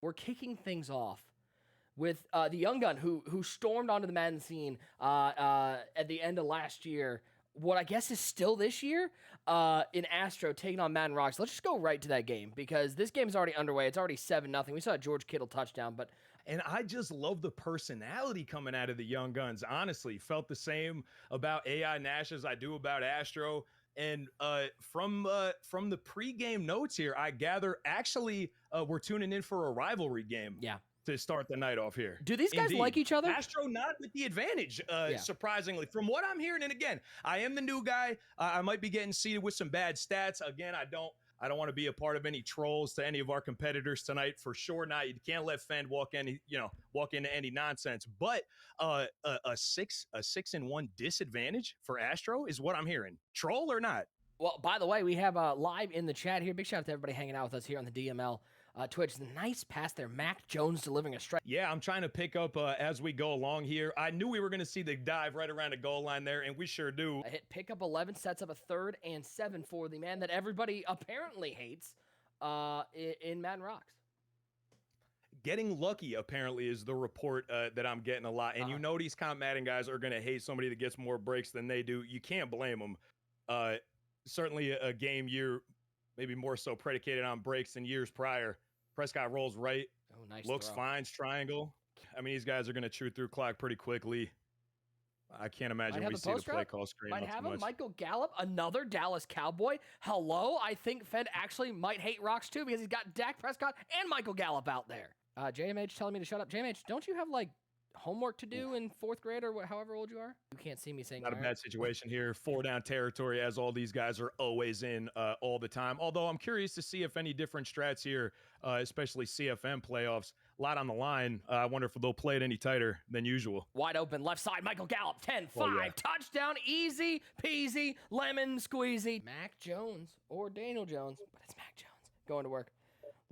We're kicking things off with the young gun who stormed onto the Madden scene at the end of last year. What I guess is still this year in Astro taking on Madden Rocks. Let's just go right to that game because this game's already underway. It's already 7-0. We saw a George Kittle touchdown, but And I just love the personality coming out of the young guns. Honestly, felt the same about AI Nash as I do about Astro. And from the pregame notes here, I gather actually we're tuning in for a rivalry game. Yeah. To start the night off here. Do these guys like each other? Astro not with the advantage, surprisingly. From what I'm hearing, and again, I am the new guy. I might be getting seated with some bad stats. Again, I don't want to be a part of any trolls to any of our competitors tonight, for sure not. You can't let Fend walk into any nonsense. But a 6-1 disadvantage for Astro is what I'm hearing. Troll or not? Well, by the way, we have live in the chat here. Big shout out to everybody hanging out with us here on the DML. Twitch, nice pass there. Mac Jones delivering a strike. Yeah, I'm trying to pick up as we go along here. I knew we were going to see the dive right around the goal line there, and we sure do. A hit pickup 11 sets up a 3rd and 7 for the man that everybody apparently hates in Madden Rocks. Getting lucky, apparently, is the report that I'm getting a lot. And you know these comp Madden guys are going to hate somebody that gets more breaks than they do. You can't blame them. Certainly a game year, maybe more so predicated on breaks than years prior. Prescott rolls right. Oh, nice looks throw. Finds triangle. I mean, these guys are going to chew through clock pretty quickly. I can't imagine we see the play call screen. Might have him. Michael Gallup, another Dallas Cowboy. Hello. I think Fed actually might hate Rocks too because he's got Dak Prescott and Michael Gallup out there. JMH telling me to shut up. JMH, don't you have like homework to do in 4th grade or however old you are? You can't see me saying not a bad situation here. 4-down territory, as all these guys are always in all the time. Although I'm curious to see if any different strats here, especially CFM playoffs, a lot on the line. I wonder if they'll play it any tighter than usual. Wide open left side, Michael Gallup, 10-5, touchdown, easy peasy, lemon squeezy. Mac Jones or Daniel Jones, but it's Mac Jones going to work.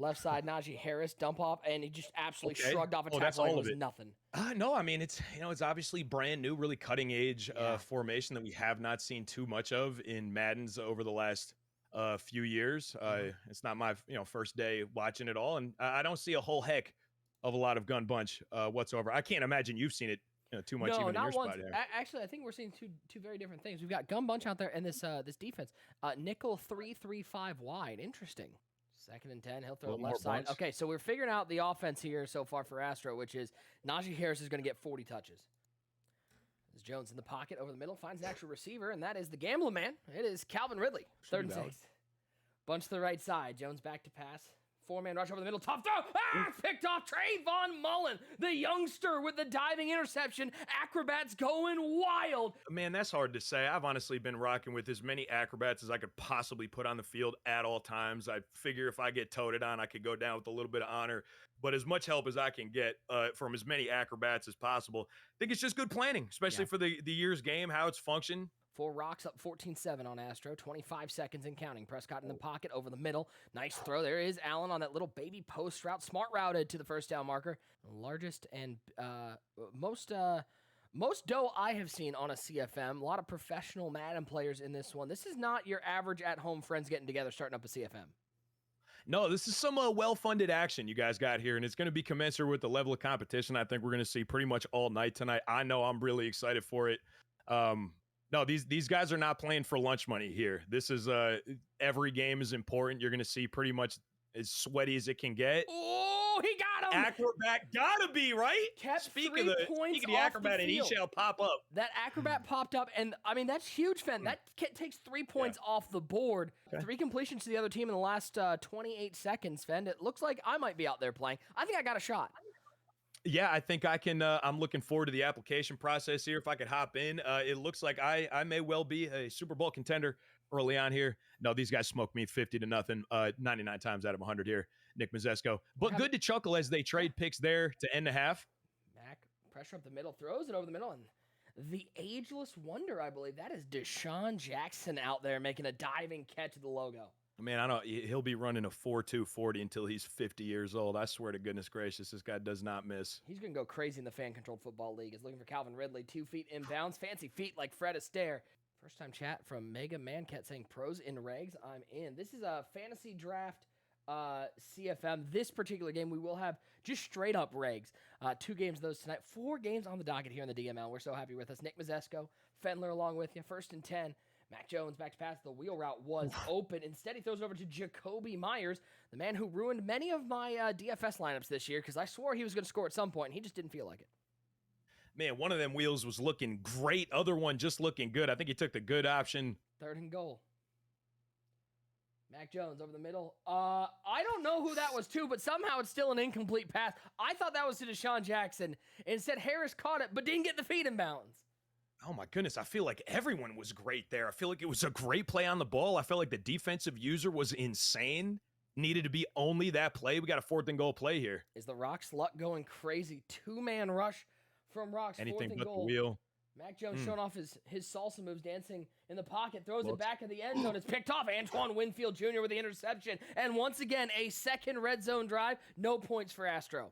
Left side, Najee Harris, dump off, and he just absolutely shrugged off a tackle like it was nothing. No, I mean, it's obviously brand new, really cutting edge formation that we have not seen too much of in Madden's over the last few years. It's not my first day watching it all, and I don't see a whole heck of a lot of gun bunch whatsoever. I can't imagine you've seen it too much even in your spot there. Actually, I think we're seeing two very different things. We've got gun bunch out there and this defense. Nickel 3-3-5 wide. Interesting. 2nd and 10, he'll throw it left side. Okay, so we're figuring out the offense here so far for Astro, which is Najee Harris is going to get 40 touches. As Jones in the pocket over the middle, finds an actual receiver, and that is the gambling man. It is Calvin Ridley, 3rd and 6. Bunch to the right side. Jones back to pass. 4-man rush over the middle. Tough throw. Picked off Trayvon Mullen, the youngster with the diving interception. Acrobats going wild. Man, that's hard to say. I've honestly been rocking with as many acrobats as I could possibly put on the field at all times. I figure if I get toted on, I could go down with a little bit of honor. But as much help as I can get from as many acrobats as possible, I think it's just good planning, especially for the year's game, how it's functioned. 4 Rocks up 14-7 on Astro. 25 seconds and counting. Prescott in the pocket over the middle. Nice throw. There is Allen on that little baby post route. Smart routed to the 1st down marker. Largest and most dough I have seen on a CFM. A lot of professional Madden players in this one. This is not your average at-home friends getting together starting up a CFM. No, this is some well-funded action you guys got here, and it's going to be commensurate with the level of competition I think we're going to see pretty much all night tonight. I know I'm really excited for it. No, these guys are not playing for lunch money here. This is every game is important. You're going to see pretty much as sweaty as it can get. Oh, he got him. Acrobat gotta be, right? Speak of the acrobat, and he shall pop up. That acrobat popped up, and I mean, that's huge, Fen. That takes 3 points off the board. 3 completions to the other team in the last 28 seconds, Fen. It looks like I might be out there playing. I think I got a shot. Yeah, I think I can. I'm looking forward to the application process here. If I could hop in, it looks like I may well be a Super Bowl contender early on here. No, these guys smoked me 50-0, 99 times out of 100 here. Nick Mazesco. But good to chuckle as they trade picks there to end the half. Mac, pressure up the middle, throws it over the middle, and the ageless wonder, I believe, that is Deshaun Jackson out there making a diving catch of the logo. Man, I don't. He'll be running a 4.240 until he's 50 years old. I swear to goodness gracious, this guy does not miss. He's going to go crazy in the fan-controlled football league. Is looking for Calvin Ridley, 2 feet inbounds, fancy feet like Fred Astaire. First-time chat from Mega Mancat saying pros in regs. I'm in. This is a fantasy draft CFM. This particular game, we will have just straight up regs. 2 games of those tonight. 4 games on the docket here in the DML. We're so happy with us. Nick Mazesco, Fendler along with you. 1st and 10. Mac Jones back to pass. The wheel route was open. Instead, he throws it over to Jacoby Myers, the man who ruined many of my DFS lineups this year because I swore he was going to score at some point, and he just didn't feel like it. Man, one of them wheels was looking great. Other one just looking good. I think he took the good option. 3rd and goal. Mac Jones over the middle. I don't know who that was to, but somehow it's still an incomplete pass. I thought that was to Deshaun Jackson. Instead, Harris caught it, but didn't get the feet in bounds. Oh my goodness, I feel like everyone was great there. I feel like it was a great play on the ball. I felt like the defensive user was insane. Needed to be only that play. We got a 4th and goal play here. Is the Rocks luck going crazy? 2-man rush from Rocks. Anything 4th and but goal. the wheel. Mac Jones showing off his salsa moves, dancing in the pocket, throws it back in the end zone. It's picked off. Antoine Winfield Jr. with the interception. And once again, a second red zone drive. No points for Astro.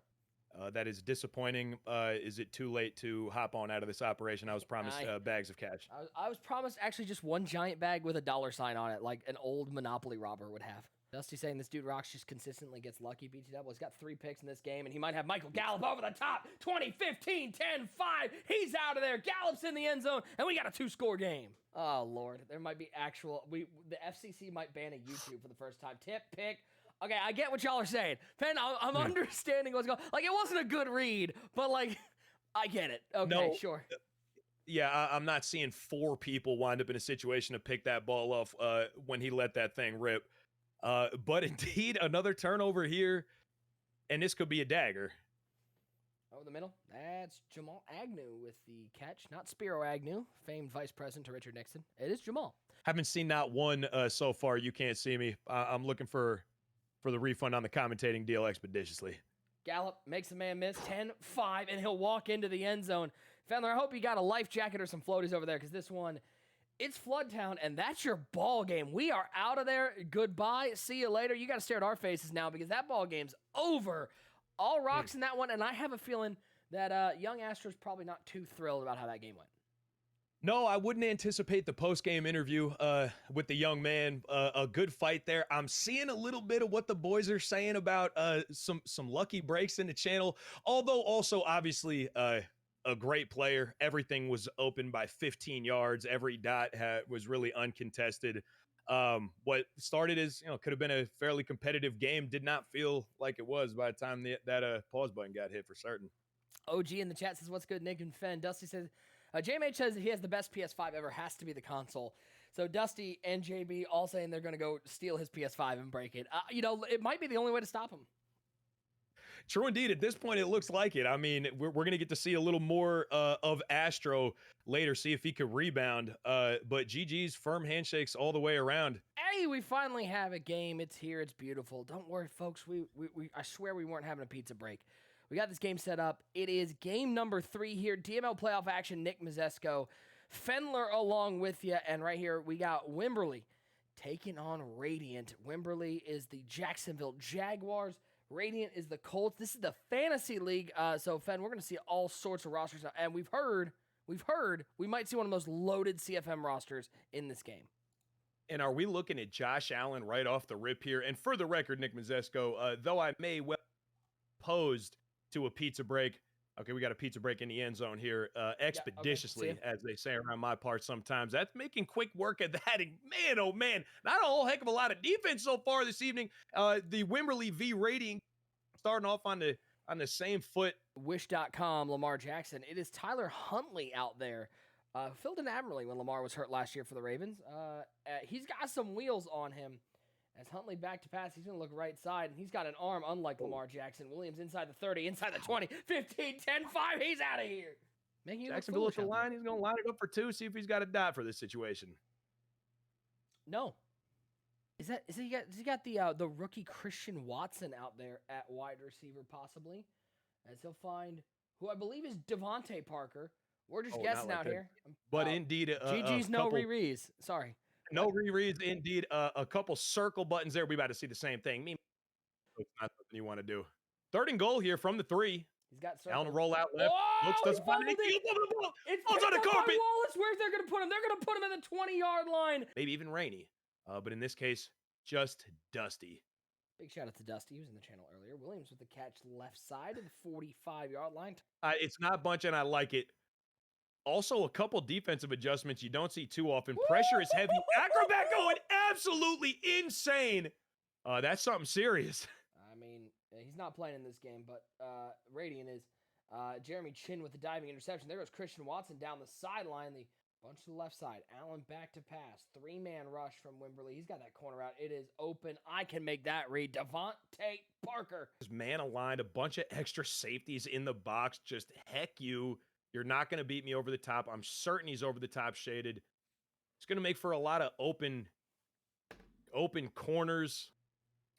That is disappointing. Is it too late to hop on out of this operation? I was promised bags of cash. I was promised actually just one giant bag with a $sign on it, like an old Monopoly robber would have. Dusty saying this dude Rocks just consistently gets lucky. BT Double, he's got 3 picks in this game, and he might have Michael Gallup over the top. 20, 15, 10, 5. He's out of there. Gallup's in the end zone, and we got a 2-score game. Oh, Lord. There might be the FCC might ban a YouTube for the first time. Tip, pick. Okay, I get what y'all are saying. Fen, I'm understanding what's going on. Like, it wasn't a good read, but, like, I get it. Okay, no, sure. Yeah, I'm not seeing 4 people wind up in a situation to pick that ball off when he let that thing rip. But indeed, another turnover here, and this could be a dagger. Over the middle, that's Jamal Agnew with the catch. Not Spiro Agnew, famed vice president to Richard Nixon. It is Jamal. Haven't seen not one so far. You can't see me. I'm looking for the refund on the commentating deal expeditiously. Gallup makes a man miss, 10-5, and he'll walk into the end zone. Fendler, I hope you got a life jacket or some floaties over there, because this one, it's Flood Town, and that's your ball game. We are out of there. Goodbye. See you later. You got to stare at our faces now, because that ball game's over. All Rocks in that one, and I have a feeling that young Astro's probably not too thrilled about how that game went. No, I wouldn't anticipate the post-game interview with the young man. A good fight there. I'm seeing a little bit of what the boys are saying about some lucky breaks in the channel, although also obviously a great player. Everything was open by 15 yards. Every dot was really uncontested. What started as, could have been a fairly competitive game did not feel like it was by the time that pause button got hit for certain. OG in the chat says, what's good, Nick and Fen? Dusty says, JMH says he has the best PS5 ever, has to be the console. So Dusty and JB all saying they're going to go steal his PS5 and break it. It might be the only way to stop him. True indeed. At this point, it looks like it. I mean, we're going to get to see a little more of Astro later, see if he could rebound. But GG's firm handshakes all the way around. Hey, we finally have a game. It's here. It's beautiful. Don't worry, folks. I swear we weren't having a pizza break. We got this game set up. It is game number 3 here. DML playoff action. Nick Mazesco, Fendler along with you. And right here, we got Wimberley taking on Radiant. Wimberley is the Jacksonville Jaguars. Radiant is the Colts. This is the fantasy league. So, Fen, we're going to see all sorts of rosters now. And we've heard we might see one of the most loaded CFM rosters in this game. And are we looking at Josh Allen right off the rip here? And for the record, Nick Mazesco, though I may well opposed to a pizza break. Okay, we got a pizza break in the end zone here, expeditiously, as they say around my part sometimes. That's making quick work of that. And man, oh man, not a whole heck of a lot of defense so far this evening. The Wimberley v Rating starting off on the same foot. Wish.com, Lamar Jackson. It is Tyler Huntley out there. Filled in admirably when Lamar was hurt last year for the Ravens. He's got some wheels on him. As Huntley back to pass, he's going to look right side, and he's got an arm unlike Lamar Jackson. Williams inside the 30, inside the 20, 15, 10, 5, he's out of here. Jacksonville at the line, he's going to line it up for 2, see if he's got a dot for this situation. No. Does he got the rookie Christian Watson out there at wide receiver possibly? As he'll find who I believe is Devontae Parker. We're just guessing out here. But indeed, GG's no re-rees. Sorry. No rereads, indeed. A couple circle buttons there. We about to see the same thing. It's not something you want to do. 3rd and goal here from the 3. He's got circle. Down roll out left. Looks doesn't find any field. It's on the carpet. Wallace. Where's they're going to put him? They're going to put him in the 20-yard line. Maybe even Rainey. But in this case, just Dusty. Big shout out to Dusty. He was in the channel earlier. Williams with the catch left side of the 45-yard line. It's not bunch, and I like it. Also, a couple defensive adjustments you don't see too often. Pressure is heavy. Acrobat going absolutely insane. That's something serious. I mean, he's not playing in this game, but Radiant is. Jeremy Chin with the diving interception. There goes Christian Watson down the sideline. The bunch to the left side. Allen back to pass. 3-man rush from Wimberley. He's got that corner out. It is open. I can make that read. Devontae Parker. Man aligned, a bunch of extra safeties in the box. Just heck you. You're not going to beat me over the top. I'm certain he's over the top shaded. It's going to make for a lot of open corners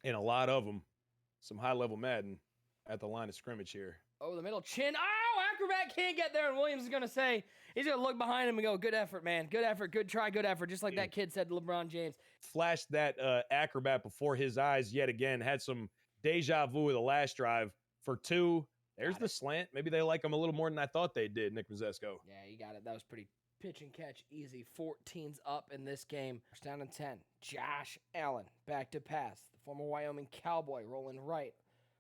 and a lot of them. Some high-level Madden at the line of scrimmage here. Over the middle. Chin. Oh, Acrobat can't get there. And Williams is going to say, he's going to look behind him and go, good effort, man. Good effort. Good try. Good effort. Just like that kid said to LeBron James. Flashed that Acrobat before his eyes yet again. Had some deja vu with the last drive for 2. There's the slant. Maybe they like him a little more than I thought they did, Nick Mazesco. Yeah, you got it. That was pretty pitch and catch easy. 14's up in this game. First down and 10. Josh Allen back to pass. The former Wyoming Cowboy rolling right.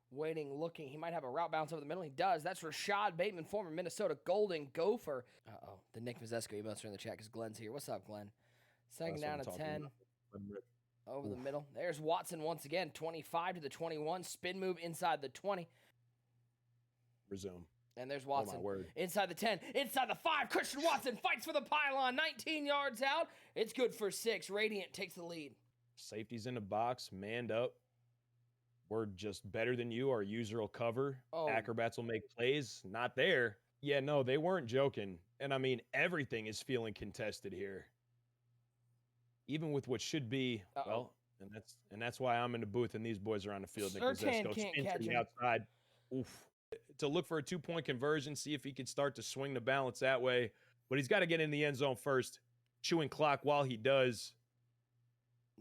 Waiting, looking. He might have a route bounce over the middle. He does. That's Rashad Bateman, former Minnesota Golden Gopher. Uh-oh. The Nick Mazesco emails are in the chat because Glenn's here. What's up, Glenn? Second down and 10. Over the middle. There's Watson once again. 25 to the 21. Spin move inside the 20. Resume. And there's Watson. Oh, my word. Inside the 10. Inside the 5. Christian Watson fights for the pylon. 19 yards out. It's good for 6. Radiant takes the lead. Safety's in the box. Manned up. We're just better than you. Our user will cover. Oh. Acrobats will make plays. Not there. Yeah, no, they weren't joking. And I mean, everything is feeling contested here. Even with what should be, well, and that's why I'm in the booth and these boys are on the field. Surtain can't catch him. Outside. Oof. To look for a 2-point conversion, see if he can start to swing the balance that way. But he's got to get in the end zone first. Chewing clock while he does.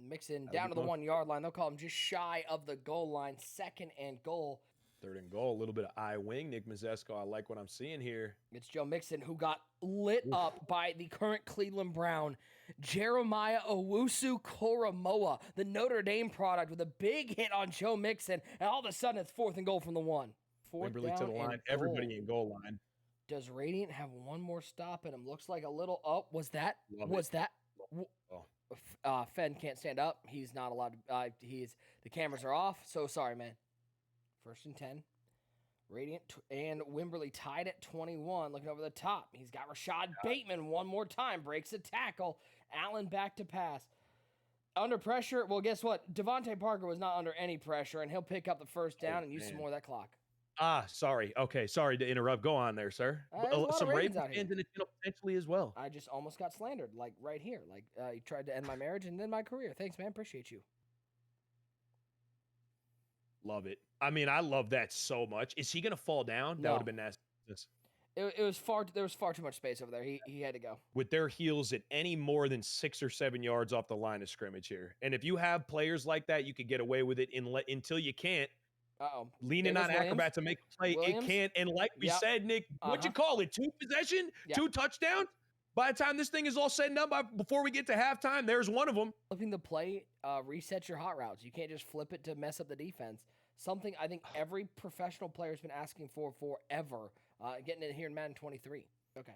Mixon down to the 1-yard line. They'll call him just shy of the goal line. 2nd and goal. 3rd and goal. A little bit of eye wing. Nick Mazesco, I like what I'm seeing here. It's Joe Mixon who got lit up by the current Cleveland Brown, Jeremiah Owusu-Koramoah, the Notre Dame product, with a big hit on Joe Mixon. And all of a sudden, it's 4th and goal from the 1. Wimberley to the line. Everybody in goal line. Does Radiant have one more stop in him? Looks like a little. Oh, was that? Fenn can't stand up. He's not allowed to. The cameras are off. So sorry, man. 1st and 10. Radiant and Wimberley tied at 21. Looking over the top. He's got Rashad Bateman one more time. Breaks a tackle. Allen back to pass. Under pressure. Well, guess what? Devontae Parker was not under any pressure, and he'll pick up the first down and use some more of that clock. Sorry. Okay, sorry to interrupt. Go on there, sir. Some Ravens fans in the channel potentially as well. I just almost got slandered, like right here. Like you tried to end my marriage and then my career. Thanks, man. Appreciate you. Love it. I mean, I love that so much. Is he gonna fall down? That would have been nasty. It was far. There was far too much space over there. He had to go. With their heels at any more than 6 or 7 yards off the line of scrimmage here, and if you have players like that, you could get away with it until you can't. Leaning on Acrobat to make a play. Williams? It can't. And like we said, Nick, what you call it? 2 possession? 2 touchdowns? By the time this thing is all said and done, before we get to halftime, there's one of them. Flipping the play resets your hot routes. You can't just flip it to mess up the defense. Something I think every professional player has been asking for forever. Getting it here in Madden 23. Okay.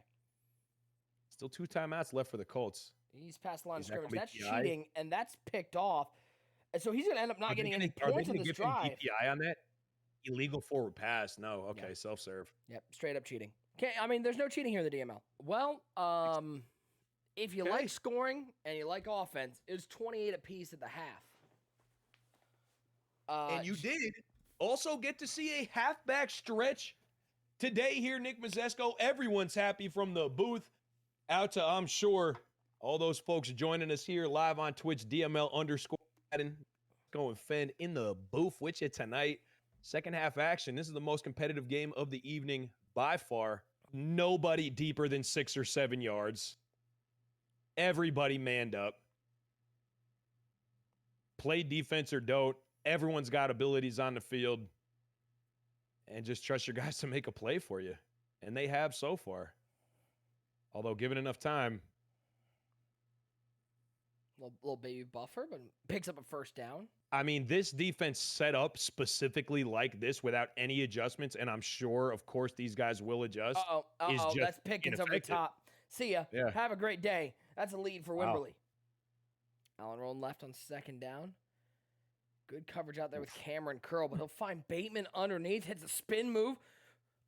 Still 2 timeouts left for the Colts. He's past the line of scrimmage. That's cheating, and that's picked off. And so he's going to end up not getting any points on this drive. DPI on that? Illegal forward pass. No. Okay, self-serve. Yep, straight up cheating. Okay, I mean, there's no cheating here in the DML. Well, if you like scoring and you like offense, it was 28 apiece at the half. And you did also get to see a halfback stretch today here, Nick Mazesco. Everyone's happy from the booth out to, I'm sure, all those folks joining us here live on Twitch, DML_. Going Fenn in the booth with you tonight. Second half action. This is the most competitive game of the evening by far. Nobody deeper than 6 or 7 yards. Everybody manned up. Play defense or don't. Everyone's got abilities on the field. And just trust your guys to make a play for you. And they have so far. Although given enough time. Little baby buffer, but picks up a first down. I mean, this defense set up specifically like this without any adjustments, and I'm sure, of course, these guys will adjust. Is just That's Pickens over the ineffective. top. See ya. Yeah. Have a great day. That's a lead for Wow. Wimberley. Allen rolling left on second down. Good coverage out there with Cameron Curl, but he'll find Bateman underneath. Hits a spin move.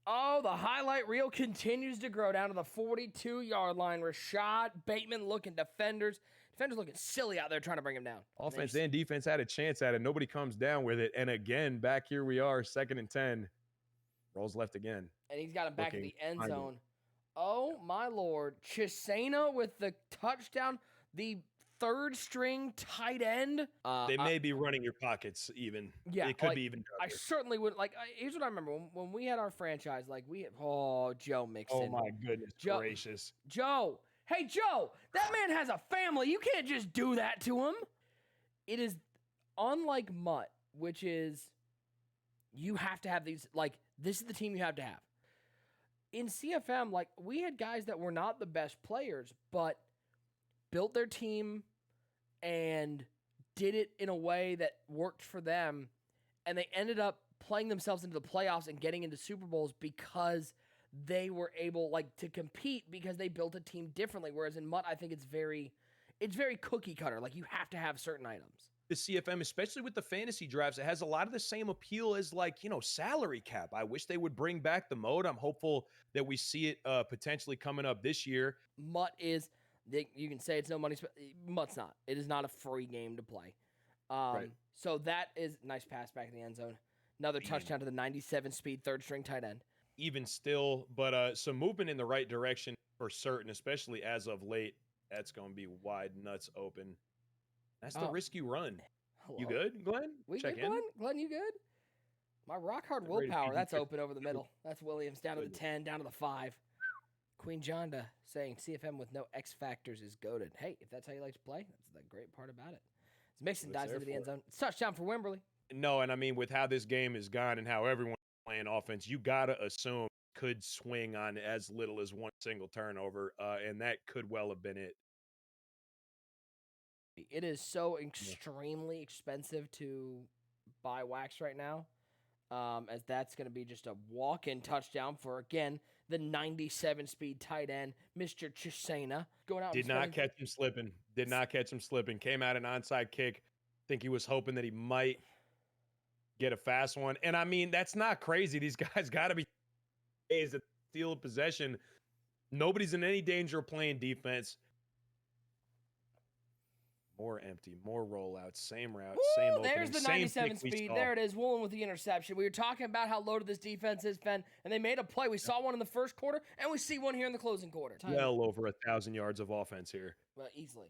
Oh, the highlight reel continues to grow down to the 42-yard line. Rashad Bateman looking defenders. Defenders looking silly out there trying to bring him down. Offense and defense had a chance at it. Nobody comes down with it. And again, back here we are, 2nd and 10. Rolls left again. And he's got him back in the end zone. Oh, my Lord. Chisena with the touchdown. The third string tight end. They may be running your pockets even. Yeah. It could be even darker. I certainly would. Here's what I remember. When we had our franchise, Joe Mixon. Oh, my goodness gracious. Joe. Hey, Joe, that man has a family. You can't just do that to him. It is unlike Mutt, which is you have to have these, this is the team you have to have. In CFM, we had guys that were not the best players, but built their team and did it in a way that worked for them, and they ended up playing themselves into the playoffs and getting into Super Bowls because they were able to compete because they built a team differently. Whereas in Mutt, I think it's very cookie cutter. You have to have certain items. The CFM, especially with the fantasy drafts, it has a lot of the same appeal as salary cap. I wish they would bring back the mode. I'm hopeful that we see it potentially coming up this year. Mutt is, you can say it's no money. Mutt's not. It is not a free game to play. Right. So that is nice pass back in the end zone. Another touchdown to the 97 speed third string tight end. Even still, but some movement in the right direction for certain, especially as of late. That's going to be wide nuts open. That's the risky run. Hello? You good, Glenn? We Check good, in. Glenn? Glenn, you good? My rock hard Great willpower. That's PG. open over the middle. That's Williams down to the 10, down to the 5. Queen Jonda saying CFM with no X factors is goated. Hey, if that's how you like to play, that's the great part about it. It's Mixon dives into the end zone. It's touchdown for Wimberley. No, and I mean, with how this game is gone and how everyone's playing offense, you got to assume could swing on as little as one single turnover, and that could well have been it. It is so extremely expensive to buy wax right now, as that's going to be just a walk-in touchdown for, again, the 97 speed tight end, Mr. Chisena. Going out. Did not catch him slipping. Did not catch him slipping. Came out an onside kick. Think he was hoping that he might get a fast one. And I mean, that's not crazy. These guys got to be days that steal possession. Nobody's in any danger of playing defense. More empty, more rollouts, same route, same opening. There's the 97 speed. There it is, Woolen with the interception. We were talking about how loaded this defense is, Ben, and they made a play. We saw one in the first quarter, and we see one here in the closing quarter. Well over 1,000 yards of offense here. Well, easily.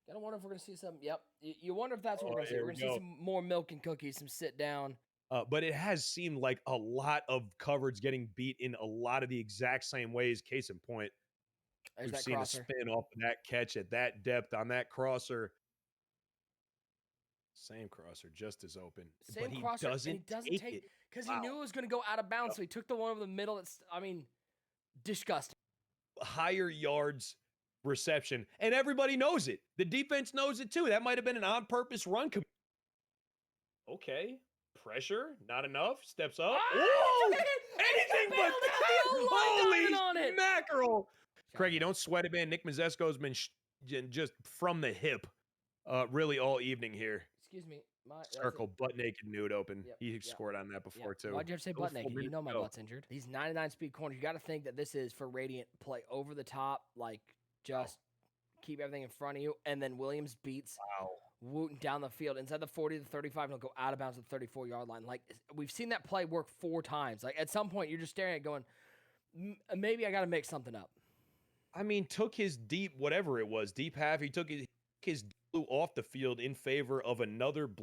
Gotta wonder if we're going to see some, you wonder if that's what we're going to see. We're going to go. see some more milk and cookies, some sit down. But it has seemed like a lot of coverage getting beat in a lot of the exact same ways. Case in point, we've seen a spin off of that catch at that depth on that crosser. Same crosser, just as open. Same but he crosser, doesn't and he doesn't take it because wow. he knew it was going to go out of bounds. So he took the one over the middle. That's, disgusting. Higher yards reception, and everybody knows it. The defense knows it too. That might have been an on-purpose run. Okay, pressure, not enough. Steps up. Anything but that. Holy mackerel! Craigie, don't sweat it, man. Nick Mazesco's been just from the hip, really all evening here. Excuse me. Circle, butt naked, nude open. He scored on that before too. Why'd you have to say butt naked? You know my butt's injured. These 99 speed corners, you got to think that this is for Radiant play over the top, just keep everything in front of you. And then Williams beats Wooten down the field inside the 40 to 35, and he'll go out of bounds at the 34-yard line. We've seen that play work 4 times. At some point, you're just staring at it going, maybe I got to make something up. I mean, took his deep, whatever it was, deep half. He took his blue off the field in favor of another blue.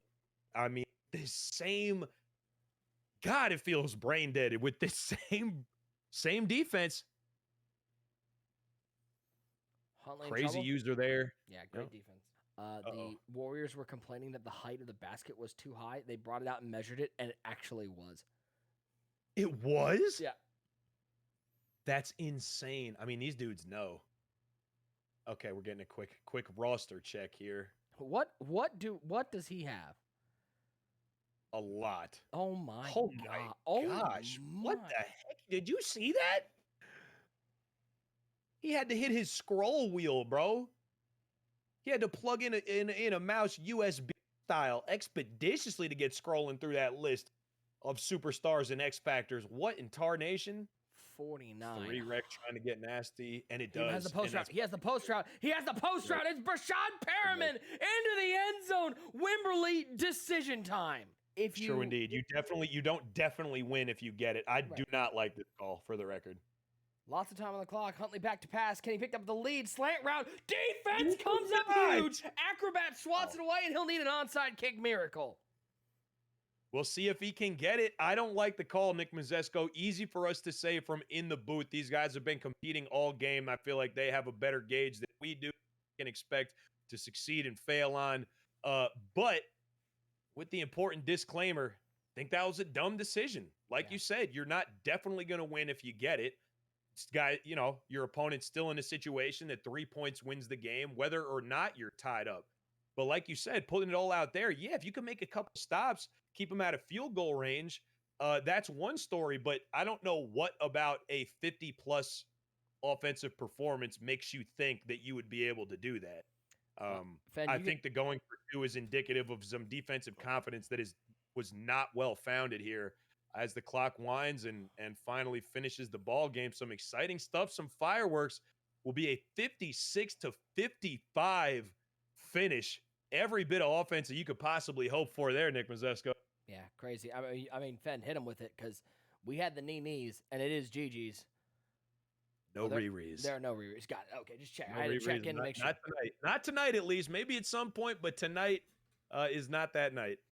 I mean, this same, God, it feels brain dead with this same defense. Huntley Crazy user there. Yeah, great defense. The Warriors were complaining that the height of the basket was too high. They brought it out and measured it, and it actually was. It was? Yeah. That's insane. I mean, these dudes know. Okay, we're getting a quick roster check here. What does he have? a lot. Oh my Oh god. my Oh gosh. What my. the heck? Did you see that? He had to hit his scroll wheel, bro. He had to plug in a mouse USB style expeditiously to get scrolling through that list of superstars and X Factors. What in tarnation? 49. 3 Rec trying to get nasty, and it He has the does. post route. He has the post route. He has the post route. It's Brashad Perriman into the end zone. Wimberley, decision time. If you True indeed. You don't definitely win if you get it. I do not like this call, for the record. Lots of time on the clock. Huntley back to pass. Kenny picked up the lead. Slant route. Defense comes up huge. Acrobat swats it away, and he'll need an onside kick miracle. We'll see if he can get it. I don't like the call, Nick Mazesco. Easy for us to say from in the booth. These guys have been competing all game. I feel like they have a better gauge than we do. Can expect to succeed and fail on. But with the important disclaimer, I think that was a dumb decision. Like you said, you're not definitely going to win if you get it. This guy, you know, your opponent's still in a situation that 3 points wins the game, whether or not you're tied up. But like you said, putting it all out there, yeah, if you can make a couple stops, keep them out of field goal range, that's one story. But I don't know what about a 50-plus offensive performance makes you think that you would be able to do that. I think the going for 2 is indicative of some defensive confidence that was not well founded here as the clock winds and finally finishes the ball game. Some exciting stuff, some fireworks. Will be a 56-55 finish. Every bit of offense that you could possibly hope for there, Nick Mazesco. Yeah, crazy. I mean, Fenn hit him with it because we had the knees, and it is GG's. No rerees. There are no rerees. Got it. Okay, just check. No I had to check in to make sure. Not tonight. Not tonight, at least. Maybe at some point, but tonight is not that night.